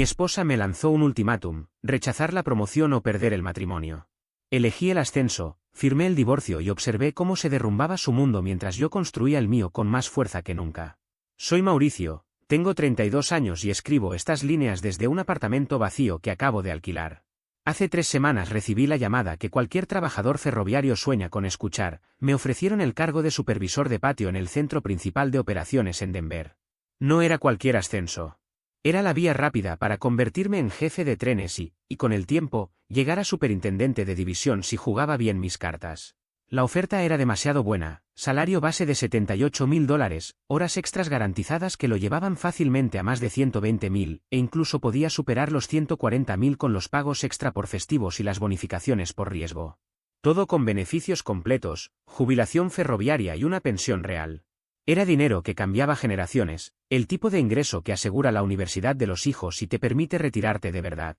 Mi esposa me lanzó un ultimátum: rechazar la promoción o perder el matrimonio. Elegí el ascenso, firmé el divorcio y observé cómo se derrumbaba su mundo mientras yo construía el mío con más fuerza que nunca. Soy Mauricio, tengo 32 años y escribo estas líneas desde un apartamento vacío que acabo de alquilar. Hace 3 semanas recibí la llamada que cualquier trabajador ferroviario sueña con escuchar. Me ofrecieron el cargo de supervisor de patio en el centro principal de operaciones en Denver. No era cualquier ascenso. Era la vía rápida para convertirme en jefe de trenes y, con el tiempo, llegar a superintendente de división si jugaba bien mis cartas. La oferta era demasiado buena: salario base de $78.000, horas extras garantizadas que lo llevaban fácilmente a más de 120.000, e incluso podía superar los 140.000 con los pagos extra por festivos y las bonificaciones por riesgo. Todo con beneficios completos, jubilación ferroviaria y una pensión real. Era dinero que cambiaba generaciones, el tipo de ingreso que asegura la universidad de los hijos y te permite retirarte de verdad.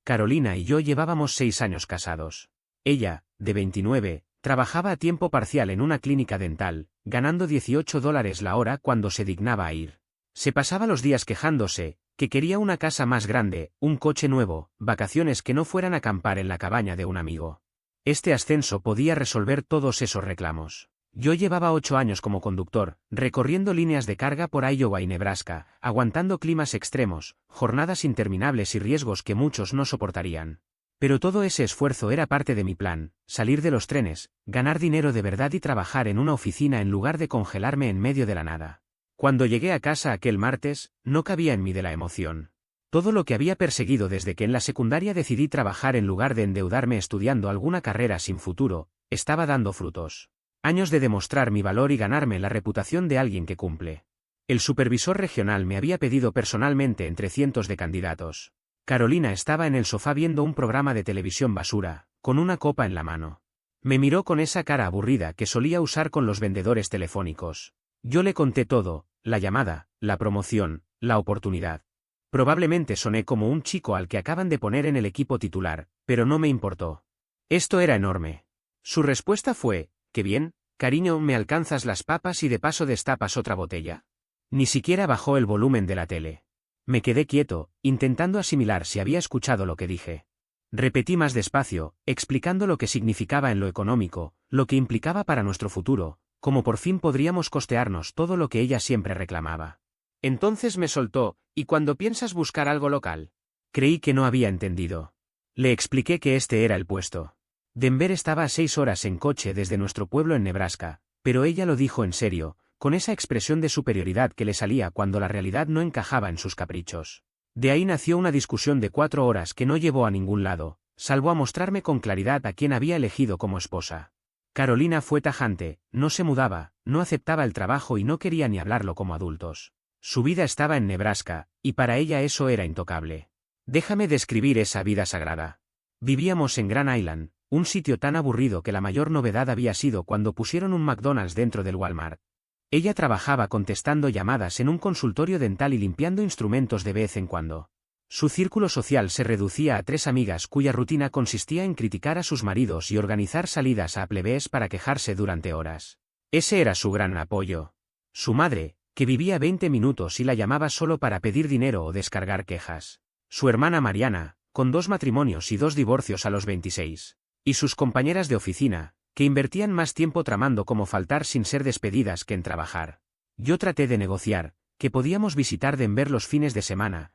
Carolina y yo llevábamos 6 años casados. Ella, de 29, trabajaba a tiempo parcial en una clínica dental, ganando $18 la hora cuando se dignaba a ir. Se pasaba los días quejándose, que quería una casa más grande, un coche nuevo, vacaciones que no fueran a acampar en la cabaña de un amigo. Este ascenso podía resolver todos esos reclamos. Yo llevaba 8 años como conductor, recorriendo líneas de carga por Iowa y Nebraska, aguantando climas extremos, jornadas interminables y riesgos que muchos no soportarían. Pero todo ese esfuerzo era parte de mi plan: salir de los trenes, ganar dinero de verdad y trabajar en una oficina en lugar de congelarme en medio de la nada. Cuando llegué a casa aquel martes, no cabía en mí de la emoción. Todo lo que había perseguido desde que en la secundaria decidí trabajar en lugar de endeudarme estudiando alguna carrera sin futuro, estaba dando frutos. Años de demostrar mi valor y ganarme la reputación de alguien que cumple. El supervisor regional me había pedido personalmente entre cientos de candidatos. Carolina estaba en el sofá viendo un programa de televisión basura, con una copa en la mano. Me miró con esa cara aburrida que solía usar con los vendedores telefónicos. Yo le conté todo: la llamada, la promoción, la oportunidad. Probablemente soné como un chico al que acaban de poner en el equipo titular, pero no me importó. Esto era enorme. Su respuesta fue: «Qué bien, cariño, ¿me alcanzas las papas y de paso destapas otra botella?» Ni siquiera bajó el volumen de la tele. Me quedé quieto, intentando asimilar si había escuchado lo que dije. Repetí más despacio, explicando lo que significaba en lo económico, lo que implicaba para nuestro futuro, cómo por fin podríamos costearnos todo lo que ella siempre reclamaba. Entonces me soltó: «¿Y cuándo piensas buscar algo local?» Creí que no había entendido. Le expliqué que este era el puesto. Denver estaba a 6 horas en coche desde nuestro pueblo en Nebraska, pero ella lo dijo en serio, con esa expresión de superioridad que le salía cuando la realidad no encajaba en sus caprichos. De ahí nació una discusión de 4 horas que no llevó a ningún lado, salvo a mostrarme con claridad a quién había elegido como esposa. Carolina fue tajante: no se mudaba, no aceptaba el trabajo y no quería ni hablarlo como adultos. Su vida estaba en Nebraska, y para ella eso era intocable. Déjame describir esa vida sagrada. Vivíamos en Grand Island, un sitio tan aburrido que la mayor novedad había sido cuando pusieron un McDonald's dentro del Walmart. Ella trabajaba contestando llamadas en un consultorio dental y limpiando instrumentos de vez en cuando. Su círculo social se reducía a 3 amigas cuya rutina consistía en criticar a sus maridos y organizar salidas a plebes para quejarse durante horas. Ese era su gran apoyo. Su madre, que vivía a 20 minutos y la llamaba solo para pedir dinero o descargar quejas. Su hermana Mariana, con 2 matrimonios y 2 divorcios a los 26. Y sus compañeras de oficina, que invertían más tiempo tramando cómo faltar sin ser despedidas que en trabajar. Yo traté de negociar, que podíamos visitar Denver los fines de semana,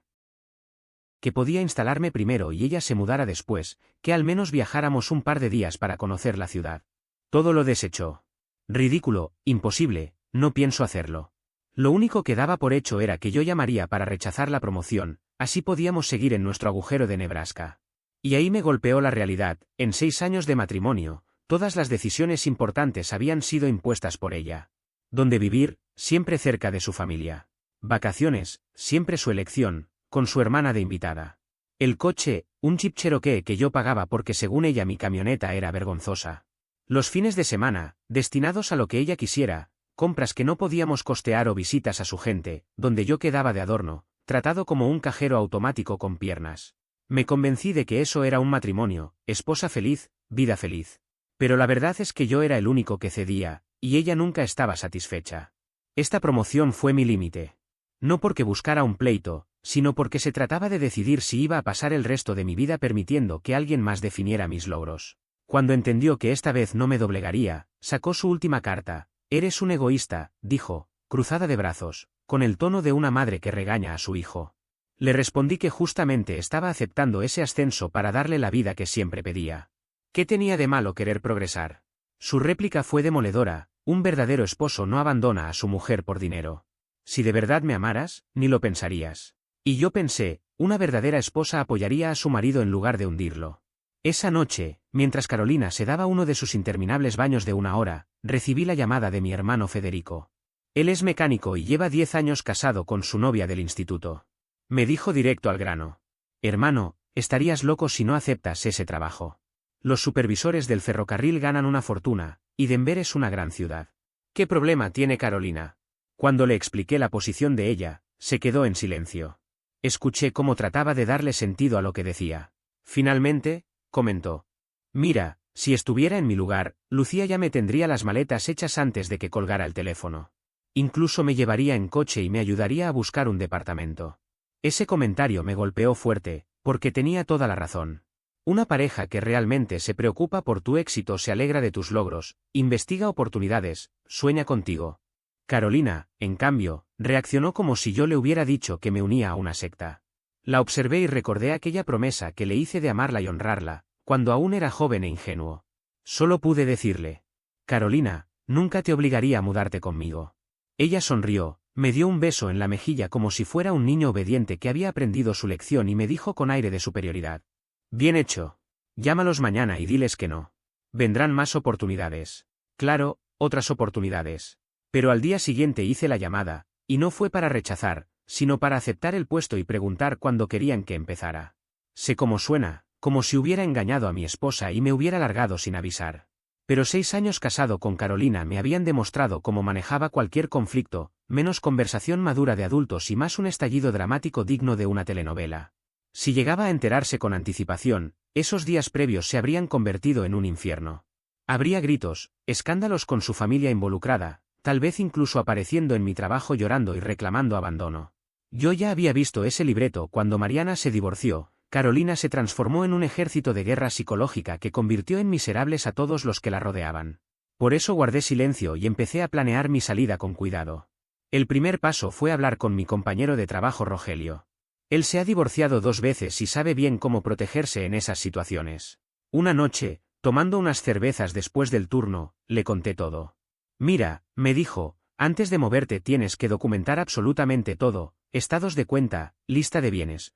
que podía instalarme primero y ella se mudara después, que al menos viajáramos un par de días para conocer la ciudad. Todo lo desechó. Ridículo, imposible, no pienso hacerlo. Lo único que daba por hecho era que yo llamaría para rechazar la promoción, así podíamos seguir en nuestro agujero de Nebraska. Y ahí me golpeó la realidad: en 6 años de matrimonio, todas las decisiones importantes habían sido impuestas por ella. Dónde vivir, siempre cerca de su familia. Vacaciones, siempre su elección, con su hermana de invitada. El coche, un Jeep Cherokee que yo pagaba porque según ella mi camioneta era vergonzosa. Los fines de semana, destinados a lo que ella quisiera, compras que no podíamos costear o visitas a su gente, donde yo quedaba de adorno, tratado como un cajero automático con piernas. Me convencí de que eso era un matrimonio: esposa feliz, vida feliz. Pero la verdad es que yo era el único que cedía, y ella nunca estaba satisfecha. Esta promoción fue mi límite. No porque buscara un pleito, sino porque se trataba de decidir si iba a pasar el resto de mi vida permitiendo que alguien más definiera mis logros. Cuando entendió que esta vez no me doblegaría, sacó su última carta. «Eres un egoísta», dijo, cruzada de brazos, con el tono de una madre que regaña a su hijo. Le respondí que justamente estaba aceptando ese ascenso para darle la vida que siempre pedía. ¿Qué tenía de malo querer progresar? Su réplica fue demoledora: un verdadero esposo no abandona a su mujer por dinero. Si de verdad me amaras, ni lo pensarías. Y yo pensé, una verdadera esposa apoyaría a su marido en lugar de hundirlo. Esa noche, mientras Carolina se daba uno de sus interminables baños de 1 hora, recibí la llamada de mi hermano Federico. Él es mecánico y lleva 10 años casado con su novia del instituto. Me dijo directo al grano: «Hermano, estarías loco si no aceptas ese trabajo. Los supervisores del ferrocarril ganan una fortuna, y Denver es una gran ciudad». «¿Qué problema tiene Carolina?». Cuando le expliqué la posición de ella, se quedó en silencio. Escuché cómo trataba de darle sentido a lo que decía. Finalmente, comentó: «Mira, si estuviera en mi lugar, Lucía ya me tendría las maletas hechas antes de que colgara el teléfono. Incluso me llevaría en coche y me ayudaría a buscar un departamento». Ese comentario me golpeó fuerte, porque tenía toda la razón. Una pareja que realmente se preocupa por tu éxito se alegra de tus logros, investiga oportunidades, sueña contigo. Carolina, en cambio, reaccionó como si yo le hubiera dicho que me unía a una secta. La observé y recordé aquella promesa que le hice de amarla y honrarla, cuando aún era joven e ingenuo. Solo pude decirle: «Carolina, nunca te obligaría a mudarte conmigo». Ella sonrió, me dio un beso en la mejilla como si fuera un niño obediente que había aprendido su lección y me dijo con aire de superioridad: «Bien hecho. Llámalos mañana y diles que no. Vendrán más oportunidades». Claro, otras oportunidades. Pero al día siguiente hice la llamada, y no fue para rechazar, sino para aceptar el puesto y preguntar cuándo querían que empezara. Sé cómo suena, como si hubiera engañado a mi esposa y me hubiera largado sin avisar. Pero 6 años casado con Carolina me habían demostrado cómo manejaba cualquier conflicto, menos conversación madura de adultos y más un estallido dramático digno de una telenovela. Si llegaba a enterarse con anticipación, esos días previos se habrían convertido en un infierno. Habría gritos, escándalos con su familia involucrada, tal vez incluso apareciendo en mi trabajo llorando y reclamando abandono. Yo ya había visto ese libreto cuando Mariana se divorció. Carolina se transformó en un ejército de guerra psicológica que convirtió en miserables a todos los que la rodeaban. Por eso guardé silencio y empecé a planear mi salida con cuidado. El primer paso fue hablar con mi compañero de trabajo Rogelio. Él se ha divorciado 2 veces y sabe bien cómo protegerse en esas situaciones. Una noche, tomando unas cervezas después del turno, le conté todo. «Mira», me dijo, «antes de moverte tienes que documentar absolutamente todo: estados de cuenta, lista de bienes,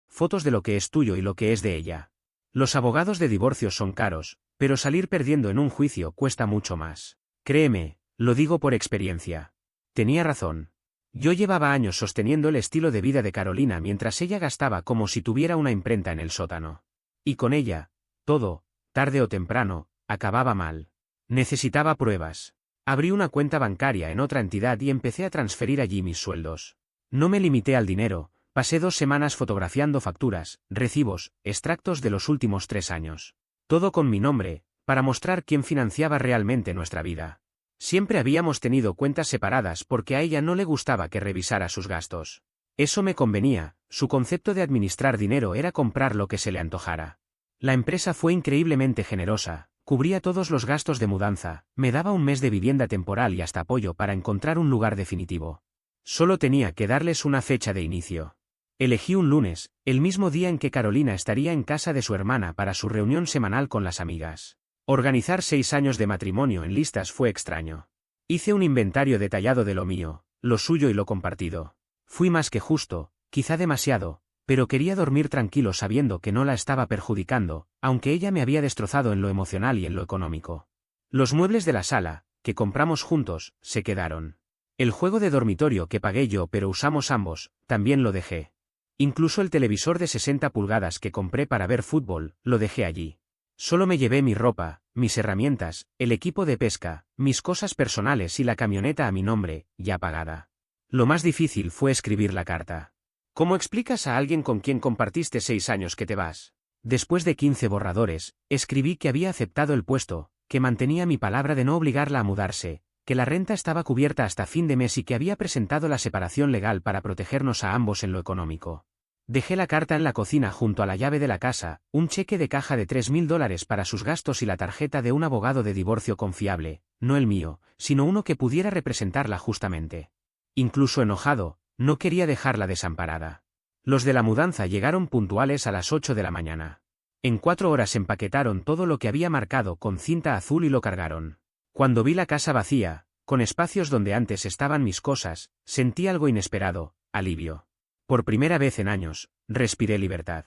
fotos de lo que es tuyo y lo que es de ella. Los abogados de divorcio son caros, pero salir perdiendo en un juicio cuesta mucho más. Créeme, lo digo por experiencia». Tenía razón. Yo llevaba años sosteniendo el estilo de vida de Carolina mientras ella gastaba como si tuviera una imprenta en el sótano. Y con ella, todo, tarde o temprano, acababa mal. Necesitaba pruebas. Abrí una cuenta bancaria en otra entidad y empecé a transferir allí mis sueldos. No me limité al dinero. Pasé 2 semanas fotografiando facturas, recibos, extractos de los últimos 3 años. Todo con mi nombre, para mostrar quién financiaba realmente nuestra vida. Siempre habíamos tenido cuentas separadas porque a ella no le gustaba que revisara sus gastos. Eso me convenía, su concepto de administrar dinero era comprar lo que se le antojara. La empresa fue increíblemente generosa, cubría todos los gastos de mudanza, me daba un mes de vivienda temporal y hasta apoyo para encontrar un lugar definitivo. Solo tenía que darles una fecha de inicio. Elegí un lunes, el mismo día en que Carolina estaría en casa de su hermana para su reunión semanal con las amigas. Organizar 6 años de matrimonio en listas fue extraño. Hice un inventario detallado de lo mío, lo suyo y lo compartido. Fui más que justo, quizá demasiado, pero quería dormir tranquilo sabiendo que no la estaba perjudicando, aunque ella me había destrozado en lo emocional y en lo económico. Los muebles de la sala, que compramos juntos, se quedaron. El juego de dormitorio que pagué yo pero usamos ambos, también lo dejé. Incluso el televisor de 60 pulgadas que compré para ver fútbol, lo dejé allí. Solo me llevé mi ropa, mis herramientas, el equipo de pesca, mis cosas personales y la camioneta a mi nombre, ya pagada. Lo más difícil fue escribir la carta. ¿Cómo explicas a alguien con quien compartiste 6 años que te vas? Después de 15 borradores, escribí que había aceptado el puesto, que mantenía mi palabra de no obligarla a mudarse, que la renta estaba cubierta hasta fin de mes y que había presentado la separación legal para protegernos a ambos en lo económico. Dejé la carta en la cocina junto a la llave de la casa, un cheque de caja de $3.000 para sus gastos y la tarjeta de un abogado de divorcio confiable, no el mío, sino uno que pudiera representarla justamente. Incluso enojado, no quería dejarla desamparada. Los de la mudanza llegaron puntuales a las 8 de la mañana. En 4 horas empaquetaron todo lo que había marcado con cinta azul y lo cargaron. Cuando vi la casa vacía, con espacios donde antes estaban mis cosas, sentí algo inesperado, alivio. Por primera vez en años, respiré libertad.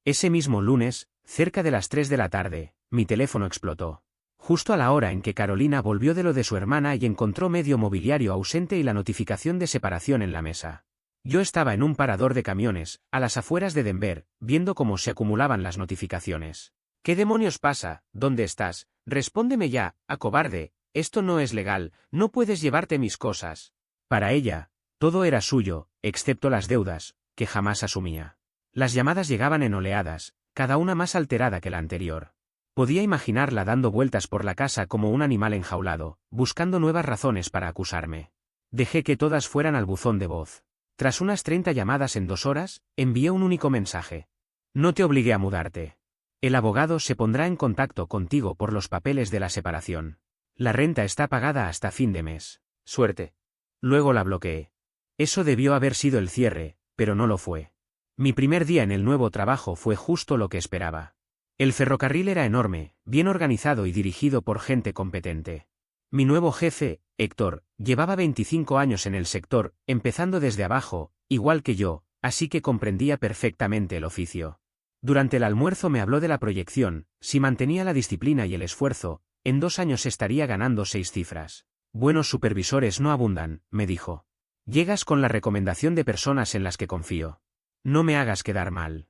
Ese mismo lunes, cerca de las 3 de la tarde, mi teléfono explotó. Justo a la hora en que Carolina volvió de lo de su hermana y encontró medio mobiliario ausente y la notificación de separación en la mesa. Yo estaba en un parador de camiones, a las afueras de Denver, viendo cómo se acumulaban las notificaciones. ¿Qué demonios pasa? ¿Dónde estás? Respóndeme ya, acobarde, esto no es legal, no puedes llevarte mis cosas. Para ella, todo era suyo, excepto las deudas, que jamás asumía. Las llamadas llegaban en oleadas, cada una más alterada que la anterior. Podía imaginarla dando vueltas por la casa como un animal enjaulado, buscando nuevas razones para acusarme. Dejé que todas fueran al buzón de voz. Tras unas 30 llamadas en 2 horas, envié un único mensaje. No te obligué a mudarte. El abogado se pondrá en contacto contigo por los papeles de la separación. La renta está pagada hasta fin de mes. Suerte. Luego la bloqueé. Eso debió haber sido el cierre, pero no lo fue. Mi primer día en el nuevo trabajo fue justo lo que esperaba. El ferrocarril era enorme, bien organizado y dirigido por gente competente. Mi nuevo jefe, Héctor, llevaba 25 años en el sector, empezando desde abajo, igual que yo, así que comprendía perfectamente el oficio. Durante el almuerzo me habló de la proyección, si mantenía la disciplina y el esfuerzo, en 2 años estaría ganando 6 cifras. Buenos supervisores no abundan, me dijo. Llegas con la recomendación de personas en las que confío. No me hagas quedar mal.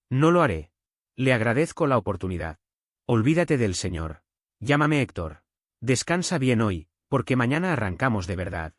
No lo haré. Le agradezco la oportunidad. Olvídate del señor. Llámame Héctor. Descansa bien hoy, porque mañana arrancamos de verdad.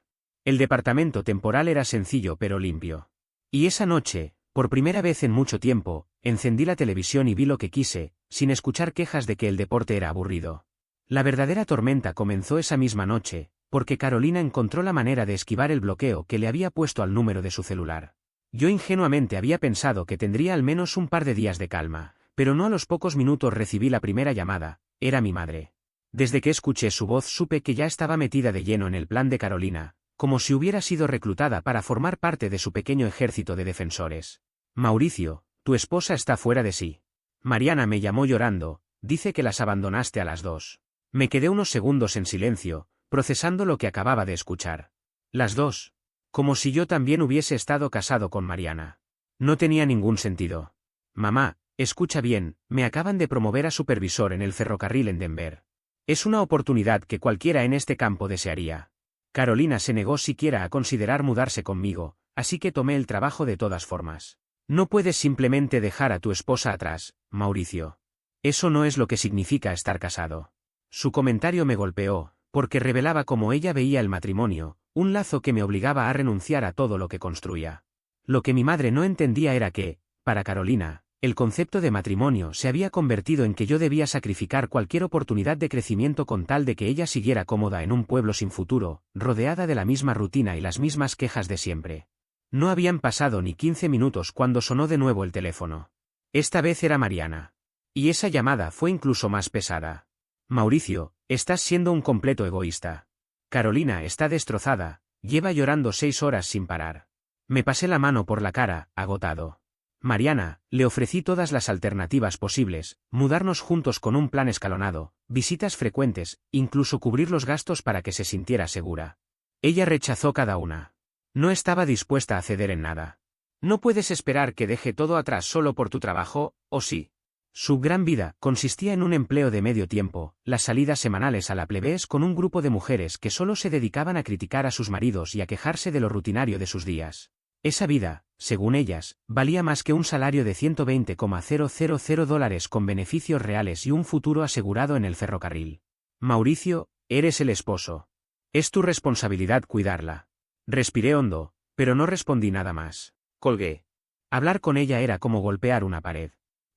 El departamento temporal era sencillo pero limpio. Y esa noche, por primera vez en mucho tiempo, encendí la televisión y vi lo que quise, sin escuchar quejas de que el deporte era aburrido. La verdadera tormenta comenzó esa misma noche, porque Carolina encontró la manera de esquivar el bloqueo que le había puesto al número de su celular. Yo ingenuamente había pensado que tendría al menos un par de días de calma, pero no a los pocos minutos recibí la primera llamada, era mi madre. Desde que escuché su voz supe que ya estaba metida de lleno en el plan de Carolina, como si hubiera sido reclutada para formar parte de su pequeño ejército de defensores. Mauricio, tu esposa está fuera de sí. Mariana me llamó llorando, dice que las abandonaste a las 2. Me quedé unos segundos en silencio, procesando lo que acababa de escuchar. Las 2. Como si yo también hubiese estado casado con Mariana. No tenía ningún sentido. Mamá, escucha bien, me acaban de promover a supervisor en el ferrocarril en Denver. Es una oportunidad que cualquiera en este campo desearía. Carolina se negó siquiera a considerar mudarse conmigo, así que tomé el trabajo de todas formas. No puedes simplemente dejar a tu esposa atrás, Mauricio. Eso no es lo que significa estar casado. Su comentario me golpeó, porque revelaba cómo ella veía el matrimonio, un lazo que me obligaba a renunciar a todo lo que construía. Lo que mi madre no entendía era que, para Carolina, el concepto de matrimonio se había convertido en que yo debía sacrificar cualquier oportunidad de crecimiento con tal de que ella siguiera cómoda en un pueblo sin futuro, rodeada de la misma rutina y las mismas quejas de siempre. No habían pasado ni 15 minutos cuando sonó de nuevo el teléfono. Esta vez era Mariana. Y esa llamada fue incluso más pesada. Mauricio, estás siendo un completo egoísta. Carolina está destrozada, lleva llorando 6 horas sin parar. Me pasé la mano por la cara, agotado. Mariana, le ofrecí todas las alternativas posibles, mudarnos juntos con un plan escalonado, visitas frecuentes, incluso cubrir los gastos para que se sintiera segura. Ella rechazó cada una. No estaba dispuesta a ceder en nada. No puedes esperar que deje todo atrás solo por tu trabajo, ¿o sí? Su gran vida consistía en un empleo de medio tiempo, las salidas semanales a la plebes con un grupo de mujeres que solo se dedicaban a criticar a sus maridos y a quejarse de lo rutinario de sus días. Esa vida, según ellas, valía más que un salario de $120,000 con beneficios reales y un futuro asegurado en el ferrocarril. Mauricio, eres el esposo. Es tu responsabilidad cuidarla. Respiré hondo, pero no respondí nada más. Colgué. Hablar con ella era como golpear una pared.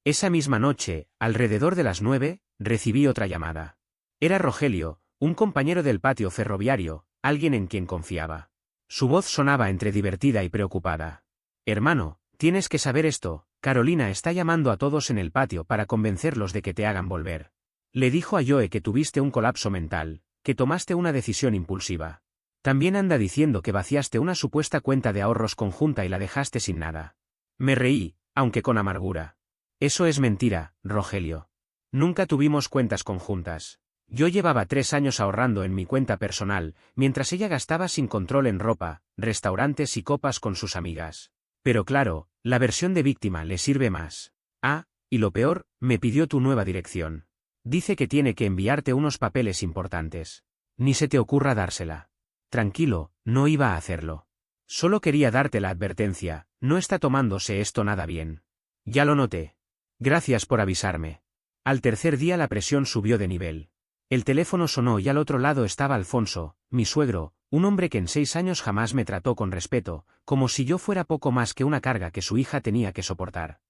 Esa misma noche, alrededor de las 9, recibí otra llamada. Era Rogelio, Un compañero del patio ferroviario, alguien en quien confiaba. Su voz sonaba entre divertida y preocupada. Hermano, tienes que saber esto, Carolina está llamando a todos en el patio para convencerlos de que te hagan volver. Le dijo a Joe que tuviste un colapso mental, que tomaste una decisión impulsiva. También anda diciendo que vaciaste una supuesta cuenta de ahorros conjunta y la dejaste sin nada. Me reí, aunque con amargura. Eso es mentira, Rogelio. Nunca tuvimos cuentas conjuntas. Yo llevaba 3 años ahorrando en mi cuenta personal, mientras ella gastaba sin control en ropa, restaurantes y copas con sus amigas. Pero claro, la versión de víctima le sirve más. Ah, y lo peor, me pidió tu nueva dirección. Dice que tiene que enviarte unos papeles importantes. Ni se te ocurra dársela. Tranquilo, no iba a hacerlo. Solo quería darte la advertencia, no está tomándose esto nada bien. Ya lo noté. Gracias por avisarme. Al tercer día la presión subió de nivel. El teléfono sonó y al otro lado estaba Alfonso, mi suegro, un hombre que en 6 años jamás me trató con respeto, como si yo fuera poco más que una carga que su hija tenía que soportar.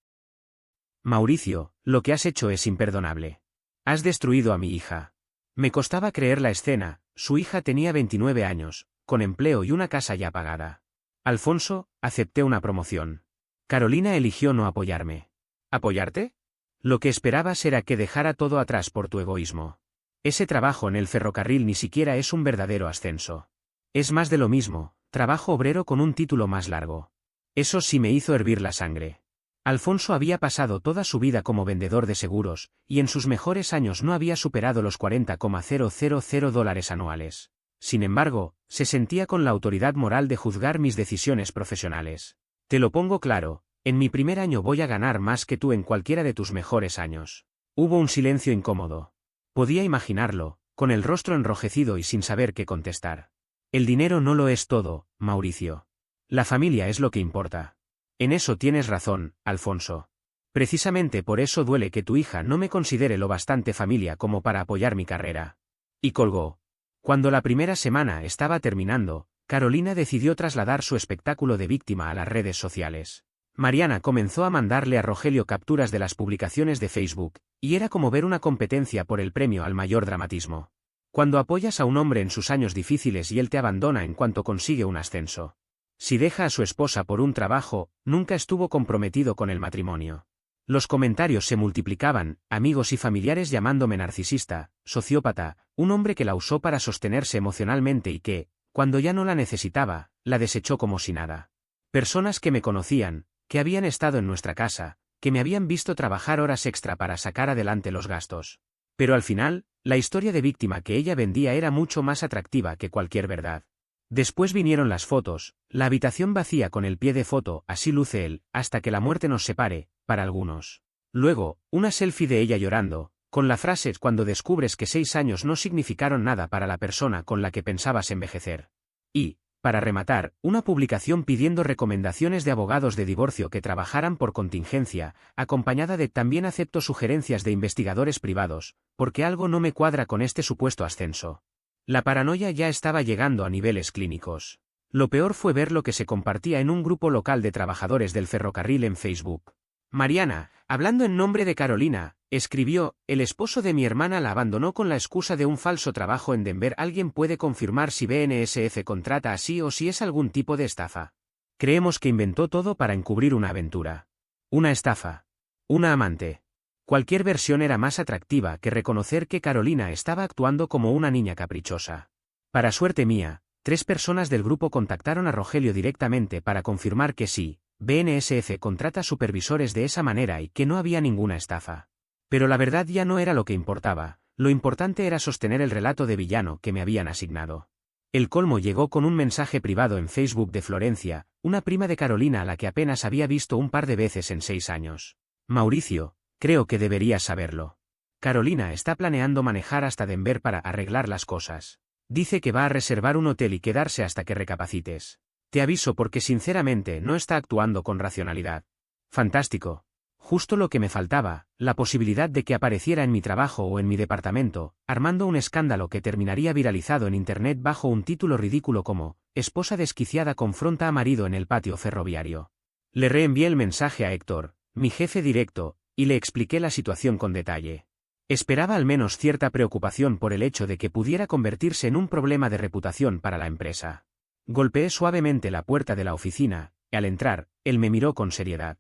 Mauricio, lo que has hecho es imperdonable. Has destruido a mi hija. Me costaba creer la escena, su hija tenía 29 años, con empleo y una casa ya pagada. Alfonso, acepté una promoción. Carolina eligió no apoyarme. ¿Apoyarte? Lo que esperabas era que dejara todo atrás por tu egoísmo. Ese trabajo en el ferrocarril ni siquiera es un verdadero ascenso. Es más de lo mismo, trabajo obrero con un título más largo. Eso sí me hizo hervir la sangre. Alfonso había pasado toda su vida como vendedor de seguros, y en sus mejores años no había superado los $40,000 anuales. Sin embargo, se sentía con la autoridad moral de juzgar mis decisiones profesionales. Te lo pongo claro, en mi primer año voy a ganar más que tú en cualquiera de tus mejores años. Hubo un silencio incómodo. Podía imaginarlo, con el rostro enrojecido y sin saber qué contestar. El dinero no lo es todo, Mauricio. La familia es lo que importa. En eso tienes razón, Alfonso. Precisamente por eso duele que tu hija no me considere lo bastante familia como para apoyar mi carrera. Y colgó. Cuando la primera semana estaba terminando, Carolina decidió trasladar su espectáculo de víctima a las redes sociales. Mariana comenzó a mandarle a Rogelio capturas de las publicaciones de Facebook, y era como ver una competencia por el premio al mayor dramatismo. Cuando apoyas a un hombre en sus años difíciles y él te abandona en cuanto consigue un ascenso. Si deja a su esposa por un trabajo, nunca estuvo comprometido con el matrimonio. Los comentarios se multiplicaban, amigos y familiares llamándome narcisista, sociópata, un hombre que la usó para sostenerse emocionalmente y que, cuando ya no la necesitaba, la desechó como si nada. Personas que me conocían, que habían estado en nuestra casa, que me habían visto trabajar horas extra para sacar adelante los gastos. Pero al final, la historia de víctima que ella vendía era mucho más atractiva que cualquier verdad. Después vinieron las fotos, la habitación vacía con el pie de foto, así luce él, hasta que la muerte nos separe, para algunos. Luego, una selfie de ella llorando, con la frase cuando descubres que 6 años no significaron nada para la persona con la que pensabas envejecer. Y, para rematar, una publicación pidiendo recomendaciones de abogados de divorcio que trabajaran por contingencia, acompañada de también acepto sugerencias de investigadores privados, porque algo no me cuadra con este supuesto ascenso. La paranoia ya estaba llegando a niveles clínicos. Lo peor fue ver lo que se compartía en un grupo local de trabajadores del ferrocarril en Facebook. Mariana, hablando en nombre de Carolina, escribió, el esposo de mi hermana la abandonó con la excusa de un falso trabajo en Denver. ¿Alguien puede confirmar si BNSF contrata así o si es algún tipo de estafa? Creemos que inventó todo para encubrir una aventura. Una estafa. Una amante. Cualquier versión era más atractiva que reconocer que Carolina estaba actuando como una niña caprichosa. Para suerte mía, 3 personas del grupo contactaron a Rogelio directamente para confirmar que sí, BNSF contrata supervisores de esa manera y que no había ninguna estafa. Pero la verdad ya no era lo que importaba, lo importante era sostener el relato de villano que me habían asignado. El colmo llegó con un mensaje privado en Facebook de Florencia, una prima de Carolina a la que apenas había visto un par de veces en 6 años. Mauricio, creo que deberías saberlo. Carolina está planeando manejar hasta Denver para arreglar las cosas. Dice que va a reservar un hotel y quedarse hasta que recapacites. Te aviso porque sinceramente no está actuando con racionalidad. Fantástico. Justo lo que me faltaba, la posibilidad de que apareciera en mi trabajo o en mi departamento, armando un escándalo que terminaría viralizado en internet bajo un título ridículo como, esposa desquiciada confronta a marido en el patio ferroviario. Le reenvié el mensaje a Héctor, mi jefe directo, y le expliqué la situación con detalle. Esperaba al menos cierta preocupación por el hecho de que pudiera convertirse en un problema de reputación para la empresa. Golpeé suavemente la puerta de la oficina, y al entrar, él me miró con seriedad.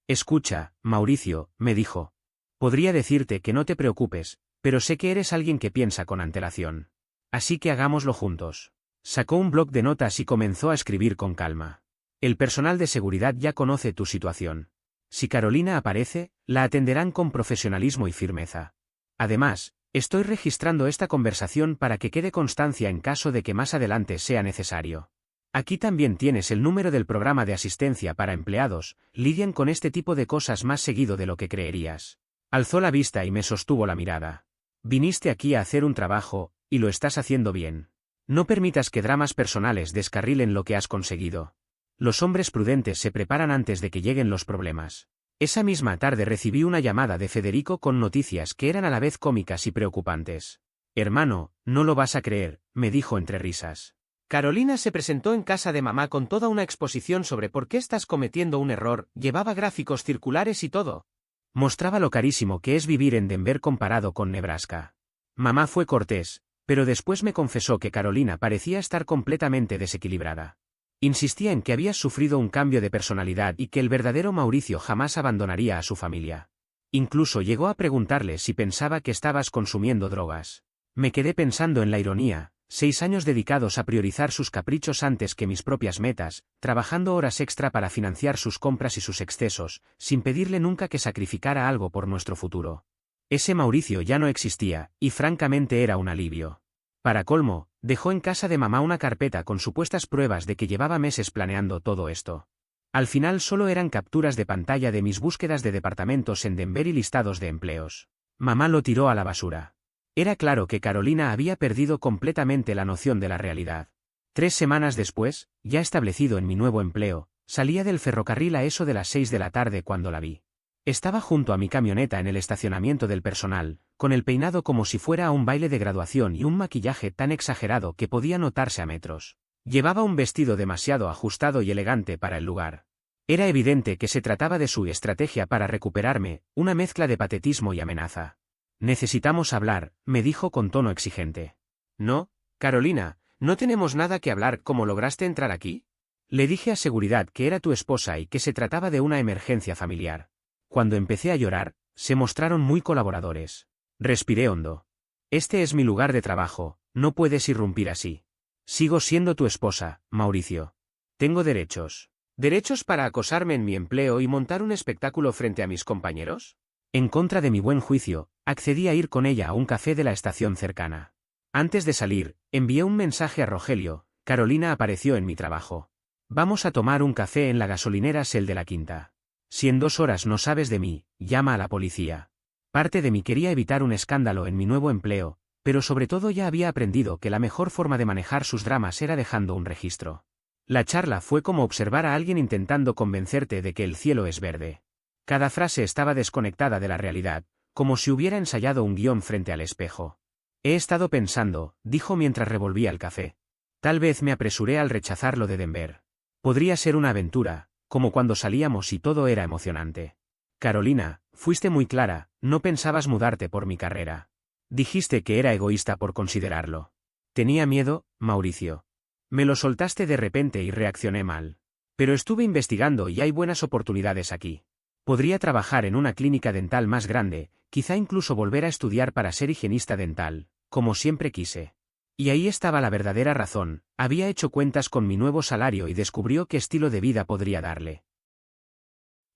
Escucha, Mauricio, me dijo. Podría decirte que no te preocupes, pero sé que eres alguien que piensa con antelación. Así que hagámoslo juntos. Sacó un bloc de notas y comenzó a escribir con calma. El personal de seguridad ya conoce tu situación. Si Carolina aparece, la atenderán con profesionalismo y firmeza. Además, estoy registrando esta conversación para que quede constancia en caso de que más adelante sea necesario. Aquí también tienes el número del programa de asistencia para empleados, lidian con este tipo de cosas más seguido de lo que creerías. Alzó la vista y me sostuvo la mirada. Viniste aquí a hacer un trabajo, y lo estás haciendo bien. No permitas que dramas personales descarrilen lo que has conseguido. Los hombres prudentes se preparan antes de que lleguen los problemas. Esa misma tarde recibí una llamada de Federico con noticias que eran a la vez cómicas y preocupantes. Hermano, no lo vas a creer, me dijo entre risas. Carolina se presentó en casa de mamá con toda una exposición sobre por qué estás cometiendo un error, llevaba gráficos circulares y todo. Mostraba lo carísimo que es vivir en Denver comparado con Nebraska. Mamá fue cortés, pero después me confesó que Carolina parecía estar completamente desequilibrada. Insistía en que habías sufrido un cambio de personalidad y que el verdadero Mauricio jamás abandonaría a su familia. Incluso llegó a preguntarle si pensaba que estabas consumiendo drogas. Me quedé pensando en la ironía, 6 años dedicados a priorizar sus caprichos antes que mis propias metas, trabajando horas extra para financiar sus compras y sus excesos, sin pedirle nunca que sacrificara algo por nuestro futuro. Ese Mauricio ya no existía, y francamente era un alivio. Para colmo, dejó en casa de mamá una carpeta con supuestas pruebas de que llevaba meses planeando todo esto. Al final solo eran capturas de pantalla de mis búsquedas de departamentos en Denver y listados de empleos. Mamá lo tiró a la basura. Era claro que Carolina había perdido completamente la noción de la realidad. 3 semanas después, ya establecido en mi nuevo empleo, salía del ferrocarril a eso de las 6 de la tarde cuando la vi. Estaba junto a mi camioneta en el estacionamiento del personal, con el peinado como si fuera a un baile de graduación y un maquillaje tan exagerado que podía notarse a metros. Llevaba un vestido demasiado ajustado y elegante para el lugar. Era evidente que se trataba de su estrategia para recuperarme, una mezcla de patetismo y amenaza. Necesitamos hablar, me dijo con tono exigente. No, Carolina, no tenemos nada que hablar. ¿Cómo lograste entrar aquí? Le dije a seguridad que era tu esposa y que se trataba de una emergencia familiar. Cuando empecé a llorar, se mostraron muy colaboradores. Respiré hondo. Este es mi lugar de trabajo, no puedes irrumpir así. Sigo siendo tu esposa, Mauricio. Tengo derechos. ¿Derechos para acosarme en mi empleo y montar un espectáculo frente a mis compañeros? En contra de mi buen juicio, accedí a ir con ella a un café de la estación cercana. Antes de salir, envié un mensaje a Rogelio. Carolina apareció en mi trabajo. Vamos a tomar un café en la gasolinera Shell de la Quinta. Si en 2 horas no sabes de mí, llama a la policía. Parte de mí quería evitar un escándalo en mi nuevo empleo, pero sobre todo ya había aprendido que la mejor forma de manejar sus dramas era dejando un registro. La charla fue como observar a alguien intentando convencerte de que el cielo es verde. Cada frase estaba desconectada de la realidad, como si hubiera ensayado un guión frente al espejo. He estado pensando, dijo mientras revolvía el café. Tal vez me apresuré al rechazar lo de Denver. Podría ser una aventura, como cuando salíamos y todo era emocionante. Carolina, fuiste muy clara, no pensabas mudarte por mi carrera. Dijiste que era egoísta por considerarlo. Tenía miedo, Mauricio. Me lo soltaste de repente y reaccioné mal. Pero estuve investigando y hay buenas oportunidades aquí. Podría trabajar en una clínica dental más grande, quizá incluso volver a estudiar para ser higienista dental, como siempre quise. Y ahí estaba la verdadera razón, había hecho cuentas con mi nuevo salario y descubrió qué estilo de vida podría darle.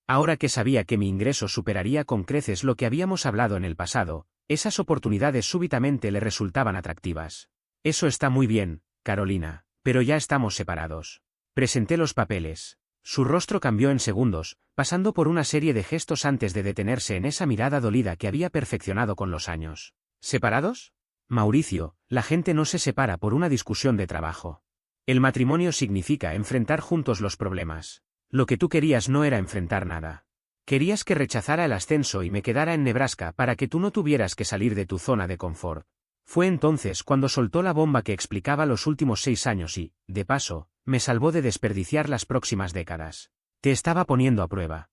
Ahora que sabía que mi ingreso superaría con creces lo que habíamos hablado en el pasado, esas oportunidades súbitamente le resultaban atractivas. Eso está muy bien, Carolina, pero ya estamos separados. Presenté los papeles. Su rostro cambió en segundos, pasando por una serie de gestos antes de detenerse en esa mirada dolida que había perfeccionado con los años. ¿Separados? Mauricio, la gente no se separa por una discusión de trabajo. El matrimonio significa enfrentar juntos los problemas. Lo que tú querías no era enfrentar nada. Querías que rechazara el ascenso y me quedara en Nebraska para que tú no tuvieras que salir de tu zona de confort. Fue entonces cuando soltó la bomba que explicaba los últimos 6 años y, de paso, me salvó de desperdiciar las próximas décadas. Te estaba poniendo a prueba.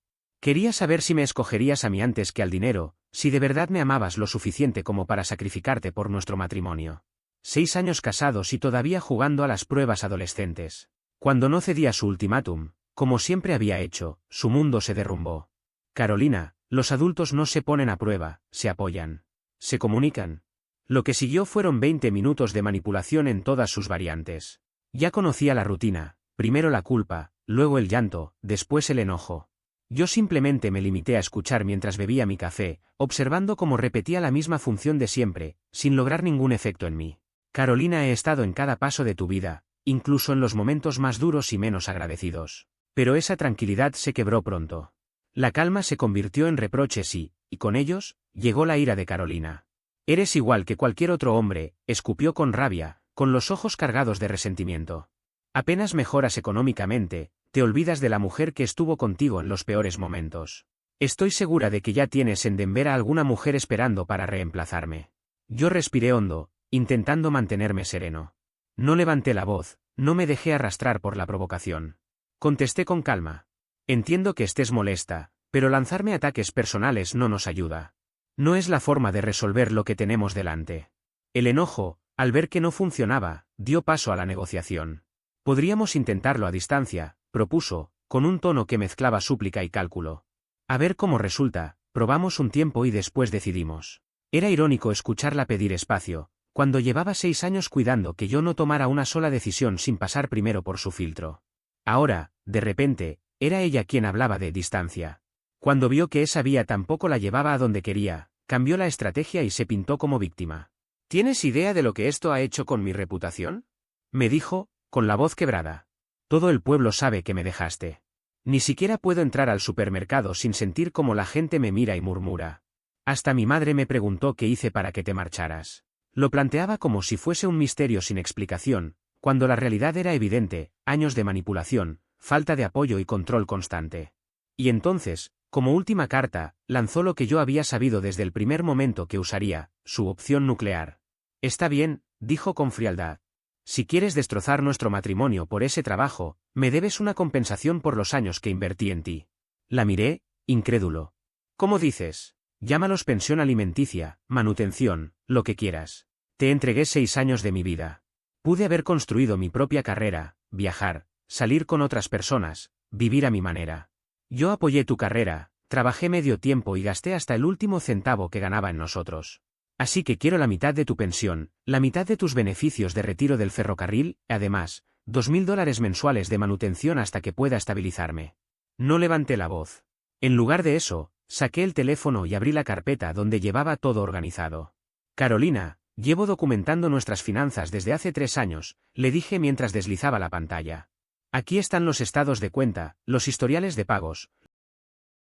Quería saber si me escogerías a mí antes que al dinero, Si de verdad me amabas lo suficiente como para sacrificarte por nuestro matrimonio. 6 años casados y todavía jugando a las pruebas adolescentes. Cuando no cedí a su ultimátum, como siempre había hecho, su mundo se derrumbó. Carolina, los adultos no se ponen a prueba, se apoyan. Se comunican. Lo que siguió fueron 20 minutos de manipulación en todas sus variantes. Ya conocía la rutina, primero la culpa, luego el llanto, después el enojo. Yo simplemente me limité a escuchar mientras bebía mi café, observando cómo repetía la misma función de siempre, sin lograr ningún efecto en mí. Carolina, he estado en cada paso de tu vida, incluso en los momentos más duros y menos agradecidos. Pero esa tranquilidad se quebró pronto. La calma se convirtió en reproches y con ellos, llegó la ira de Carolina. Eres igual que cualquier otro hombre, escupió con rabia, con los ojos cargados de resentimiento. Apenas mejoras económicamente, te olvidas de la mujer que estuvo contigo en los peores momentos. Estoy segura de que ya tienes en Denver a alguna mujer esperando para reemplazarme. Yo respiré hondo, intentando mantenerme sereno. No levanté la voz, no me dejé arrastrar por la provocación. Contesté con calma. Entiendo que estés molesta, pero lanzarme ataques personales no nos ayuda. No es la forma de resolver lo que tenemos delante. El enojo, al ver que no funcionaba, dio paso a la negociación. Podríamos intentarlo a distancia, propuso, con un tono que mezclaba súplica y cálculo. A ver cómo resulta, probamos un tiempo y después decidimos. Era irónico escucharla pedir espacio, cuando llevaba 6 años cuidando que yo no tomara una sola decisión sin pasar primero por su filtro. Ahora, de repente, era ella quien hablaba de distancia. Cuando vio que esa vía tampoco la llevaba a donde quería, cambió la estrategia y se pintó como víctima. ¿Tienes idea de lo que esto ha hecho con mi reputación?, me dijo, con la voz quebrada. Todo el pueblo sabe que me dejaste. Ni siquiera puedo entrar al supermercado sin sentir cómo la gente me mira y murmura. Hasta mi madre me preguntó qué hice para que te marcharas. Lo planteaba como si fuese un misterio sin explicación, cuando la realidad era evidente: años de manipulación, falta de apoyo y control constante. Y entonces, como última carta, lanzó lo que yo había sabido desde el primer momento que usaría, su opción nuclear. Está bien, dijo con frialdad. Si quieres destrozar nuestro matrimonio por ese trabajo, me debes una compensación por los años que invertí en ti. La miré, incrédulo. ¿Cómo dices? Llámalos pensión alimenticia, manutención, lo que quieras. Te entregué 6 años de mi vida. Pude haber construido mi propia carrera, viajar, salir con otras personas, vivir a mi manera. Yo apoyé tu carrera, trabajé medio tiempo y gasté hasta el último centavo que ganaba en nosotros. Así que quiero la mitad de tu pensión, la mitad de tus beneficios de retiro del ferrocarril, además, $2.000 mensuales de manutención hasta que pueda estabilizarme. No levanté la voz. En lugar de eso, saqué el teléfono y abrí la carpeta donde llevaba todo organizado. Carolina, llevo documentando nuestras finanzas desde hace 3 años, le dije mientras deslizaba la pantalla. Aquí están los estados de cuenta, los historiales de pagos,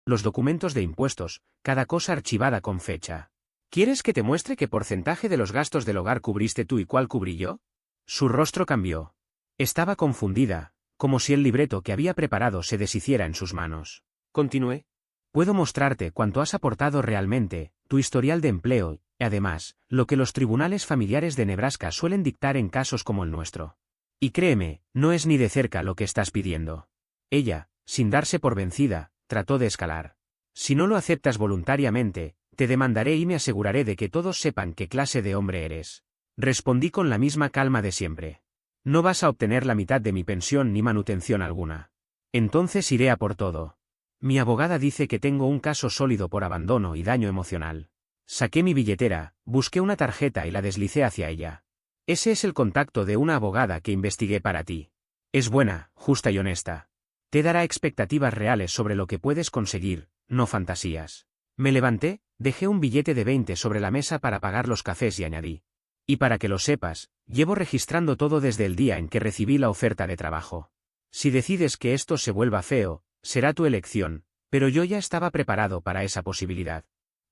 los documentos de impuestos, cada cosa archivada con fecha. ¿Quieres que te muestre qué porcentaje de los gastos del hogar cubriste tú y cuál cubrí yo? Su rostro cambió. Estaba confundida, como si el libreto que había preparado se deshiciera en sus manos. Continué. Puedo mostrarte cuánto has aportado realmente, tu historial de empleo, y además, lo que los tribunales familiares de Nebraska suelen dictar en casos como el nuestro. Y créeme, no es ni de cerca lo que estás pidiendo. Ella, sin darse por vencida, trató de escalar. Si no lo aceptas voluntariamente, te demandaré y me aseguraré de que todos sepan qué clase de hombre eres. Respondí con la misma calma de siempre. No vas a obtener la mitad de mi pensión ni manutención alguna. Entonces iré a por todo. Mi abogada dice que tengo un caso sólido por abandono y daño emocional. Saqué mi billetera, busqué una tarjeta y la deslicé hacia ella. Ese es el contacto de una abogada que investigué para ti. Es buena, justa y honesta. Te dará expectativas reales sobre lo que puedes conseguir, no fantasías. Me levanté, dejé un billete de 20 sobre la mesa para pagar los cafés y añadí. Y para que lo sepas, llevo registrando todo desde el día en que recibí la oferta de trabajo. Si decides que esto se vuelva feo, será tu elección, pero yo ya estaba preparado para esa posibilidad.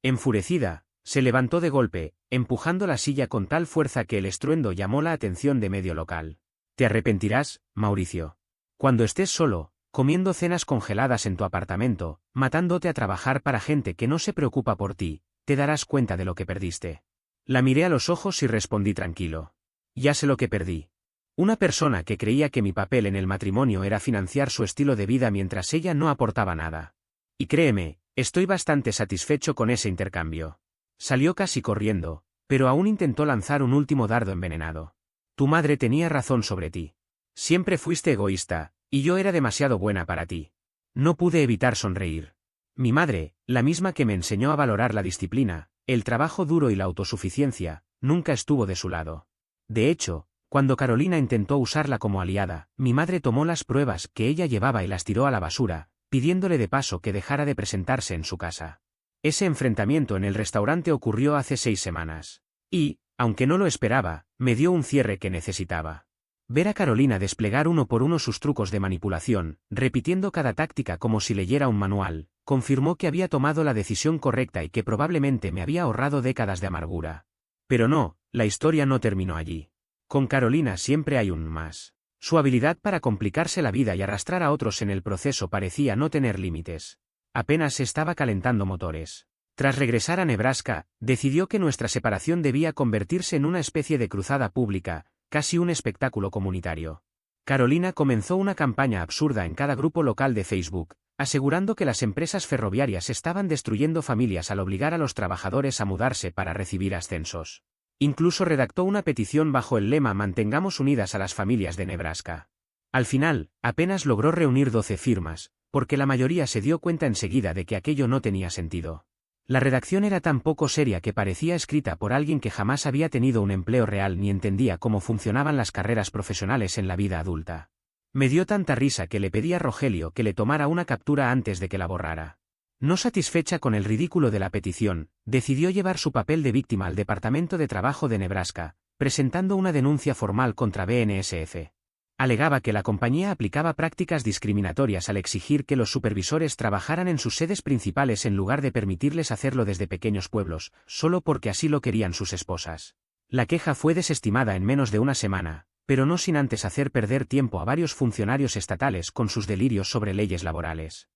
Enfurecida, se levantó de golpe, empujando la silla con tal fuerza que el estruendo llamó la atención de medio local. Te arrepentirás, Mauricio. Cuando estés solo, comiendo cenas congeladas en tu apartamento, matándote a trabajar para gente que no se preocupa por ti, te darás cuenta de lo que perdiste. La miré a los ojos y respondí tranquilo. Ya sé lo que perdí. Una persona que creía que mi papel en el matrimonio era financiar su estilo de vida mientras ella no aportaba nada. Y créeme, Estoy bastante satisfecho con ese intercambio. Salió casi corriendo, pero aún intentó lanzar un último dardo envenenado. Tu madre tenía razón sobre ti. Siempre fuiste egoísta, y yo era demasiado buena para ti. No pude evitar sonreír. Mi madre, la misma que me enseñó a valorar la disciplina, el trabajo duro y la autosuficiencia, nunca estuvo de su lado. De hecho, cuando Carolina intentó usarla como aliada, mi madre tomó las pruebas que ella llevaba y las tiró a la basura, pidiéndole de paso que dejara de presentarse en su casa. Ese enfrentamiento en el restaurante ocurrió hace 6 semanas. Y, aunque no lo esperaba, me dio un cierre que necesitaba. Ver a Carolina desplegar uno por uno sus trucos de manipulación, repitiendo cada táctica como si leyera un manual, confirmó que había tomado la decisión correcta y que probablemente me había ahorrado décadas de amargura. Pero no, la historia no terminó allí. Con Carolina siempre hay un más. Su habilidad para complicarse la vida y arrastrar a otros en el proceso parecía no tener límites. Apenas estaba calentando motores. Tras regresar a Nebraska, decidió que nuestra separación debía convertirse en una especie de cruzada pública, casi un espectáculo comunitario. Carolina comenzó una campaña absurda en cada grupo local de Facebook, asegurando que las empresas ferroviarias estaban destruyendo familias al obligar a los trabajadores a mudarse para recibir ascensos. Incluso redactó una petición bajo el lema "Mantengamos unidas a las familias de Nebraska". Al final, apenas logró reunir 12 firmas, porque la mayoría se dio cuenta enseguida de que aquello no tenía sentido. La redacción era tan poco seria que parecía escrita por alguien que jamás había tenido un empleo real ni entendía cómo funcionaban las carreras profesionales en la vida adulta. Me dio tanta risa que le pedí a Rogelio que le tomara una captura antes de que la borrara. No satisfecha con el ridículo de la petición, decidió llevar su papel de víctima al Departamento de Trabajo de Nebraska, presentando una denuncia formal contra BNSF. Alegaba que la compañía aplicaba prácticas discriminatorias al exigir que los supervisores trabajaran en sus sedes principales en lugar de permitirles hacerlo desde pequeños pueblos, solo porque así lo querían sus esposas. La queja fue desestimada en menos de una semana, pero no sin antes hacer perder tiempo a varios funcionarios estatales con sus delirios sobre leyes laborales.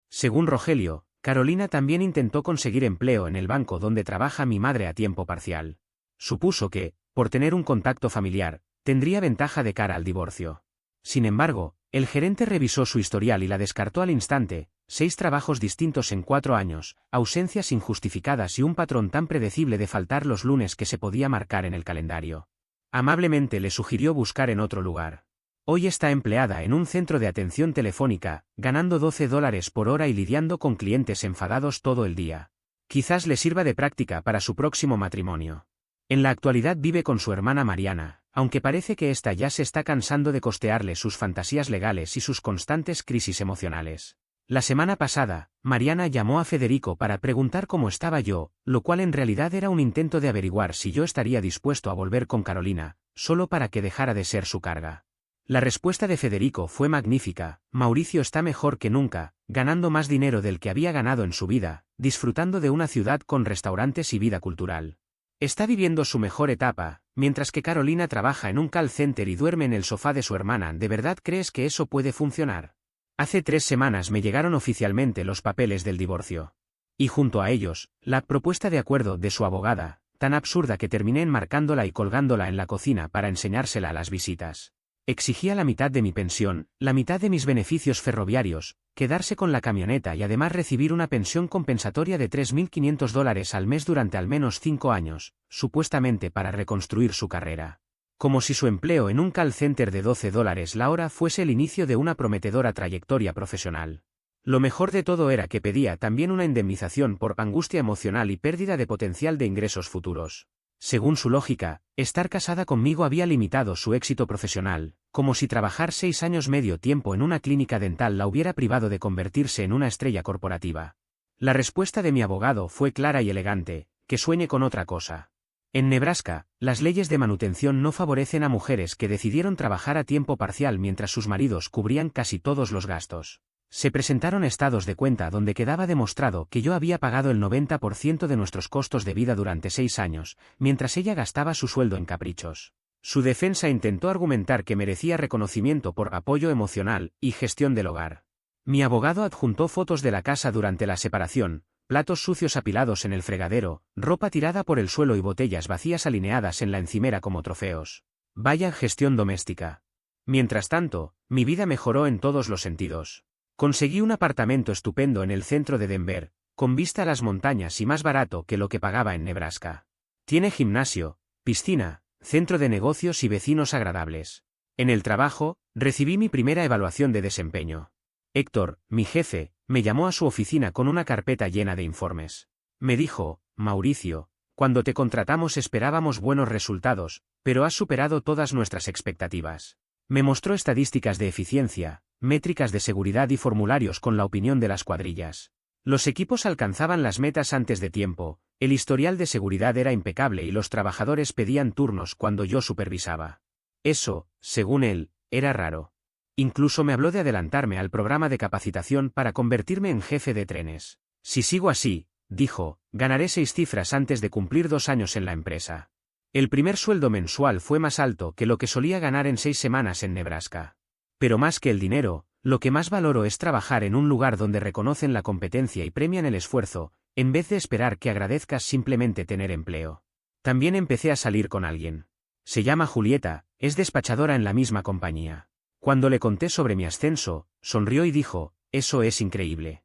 Según Rogelio, Carolina también intentó conseguir empleo en el banco donde trabaja mi madre a tiempo parcial. Supuso que, por tener un contacto familiar, tendría ventaja de cara al divorcio. Sin embargo, el gerente revisó su historial y la descartó al instante: 6 trabajos distintos en 4 años, ausencias injustificadas y un patrón tan predecible de faltar los lunes que se podía marcar en el calendario. Amablemente le sugirió buscar en otro lugar. Hoy está empleada en un centro de atención telefónica, ganando $12 por hora y lidiando con clientes enfadados todo el día. Quizás le sirva de práctica para su próximo matrimonio. En la actualidad vive con su hermana Mariana, aunque parece que ésta ya se está cansando de costearle sus fantasías legales y sus constantes crisis emocionales. La semana pasada, Mariana llamó a Federico para preguntar cómo estaba yo, lo cual en realidad era un intento de averiguar si yo estaría dispuesto a volver con Carolina, solo para que dejara de ser su carga. La respuesta de Federico fue magnífica: Mauricio está mejor que nunca, ganando más dinero del que había ganado en su vida, disfrutando de una ciudad con restaurantes y vida cultural. Está viviendo su mejor etapa, mientras que Carolina trabaja en un call center y duerme en el sofá de su hermana. ¿De verdad crees que eso puede funcionar? Hace 3 semanas me llegaron oficialmente los papeles del divorcio. Y junto a ellos, la propuesta de acuerdo de su abogada, tan absurda que terminé enmarcándola y colgándola en la cocina para enseñársela a las visitas. Exigía la mitad de mi pensión, la mitad de mis beneficios ferroviarios, quedarse con la camioneta y además recibir una pensión compensatoria de $3.500 al mes durante al menos 5 años, supuestamente para reconstruir su carrera. Como si su empleo en un call center de $12 la hora fuese el inicio de una prometedora trayectoria profesional. Lo mejor de todo era que pedía también una indemnización por angustia emocional y pérdida de potencial de ingresos futuros. Según su lógica, estar casada conmigo había limitado su éxito profesional, como si trabajar 6 años medio tiempo en una clínica dental la hubiera privado de convertirse en una estrella corporativa. La respuesta de mi abogado fue clara y elegante: que sueñe con otra cosa. En Nebraska, las leyes de manutención no favorecen a mujeres que decidieron trabajar a tiempo parcial mientras sus maridos cubrían casi todos los gastos. Se presentaron estados de cuenta donde quedaba demostrado que yo había pagado el 90% de nuestros costos de vida durante 6 años, mientras ella gastaba su sueldo en caprichos. Su defensa intentó argumentar que merecía reconocimiento por apoyo emocional y gestión del hogar. Mi abogado adjuntó fotos de la casa durante la separación: platos sucios apilados en el fregadero, ropa tirada por el suelo y botellas vacías alineadas en la encimera como trofeos. Vaya gestión doméstica. Mientras tanto, mi vida mejoró en todos los sentidos. Conseguí un apartamento estupendo en el centro de Denver, con vista a las montañas y más barato que lo que pagaba en Nebraska. Tiene gimnasio, piscina, centro de negocios y vecinos agradables. En el trabajo, recibí mi primera evaluación de desempeño. Héctor, mi jefe, me llamó a su oficina con una carpeta llena de informes. Me dijo: Mauricio, cuando te contratamos esperábamos buenos resultados, pero has superado todas nuestras expectativas. Me mostró estadísticas de eficiencia, métricas de seguridad y formularios con la opinión de las cuadrillas. Los equipos alcanzaban las metas antes de tiempo, el historial de seguridad era impecable y los trabajadores pedían turnos cuando yo supervisaba. Eso, según él, era raro. Incluso me habló de adelantarme al programa de capacitación para convertirme en jefe de trenes. Si sigo así, dijo, ganaré 6 cifras antes de cumplir 2 años en la empresa. El primer sueldo mensual fue más alto que lo que solía ganar en 6 semanas en Nebraska. Pero más que el dinero, lo que más valoro es trabajar en un lugar donde reconocen la competencia y premian el esfuerzo, en vez de esperar que agradezcas simplemente tener empleo. También empecé a salir con alguien. Se llama Julieta, es despachadora en la misma compañía. Cuando le conté sobre mi ascenso, sonrió y dijo: eso es increíble.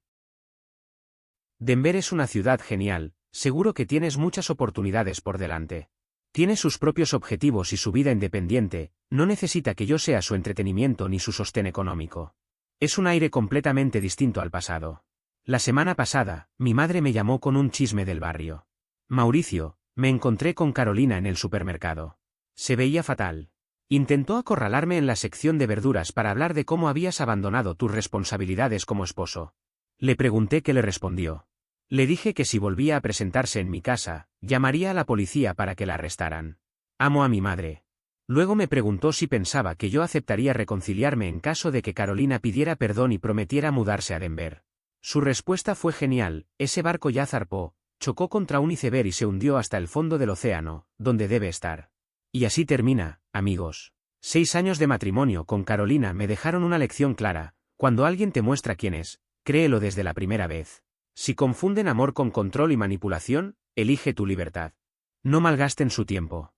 Denver es una ciudad genial, seguro que tienes muchas oportunidades por delante. Tiene sus propios objetivos y su vida independiente, no necesita que yo sea su entretenimiento ni su sostén económico. Es un aire completamente distinto al pasado. La semana pasada, mi madre me llamó con un chisme del barrio. Mauricio, me encontré con Carolina en el supermercado. Se veía fatal. Intentó acorralarme en la sección de verduras para hablar de cómo habías abandonado tus responsabilidades como esposo. Le pregunté qué le respondió. Le dije que si volvía a presentarse en mi casa, llamaría a la policía para que la arrestaran. Amo a mi madre. Luego me preguntó si pensaba que yo aceptaría reconciliarme en caso de que Carolina pidiera perdón y prometiera mudarse a Denver. Su respuesta fue genial: ese barco ya zarpó, chocó contra un iceberg y se hundió hasta el fondo del océano, donde debe estar. Y así termina, amigos. 6 años de matrimonio con Carolina me dejaron una lección clara: cuando alguien te muestra quién es, créelo desde la primera vez. Si confunden amor con control y manipulación, elige tu libertad. No malgasten su tiempo.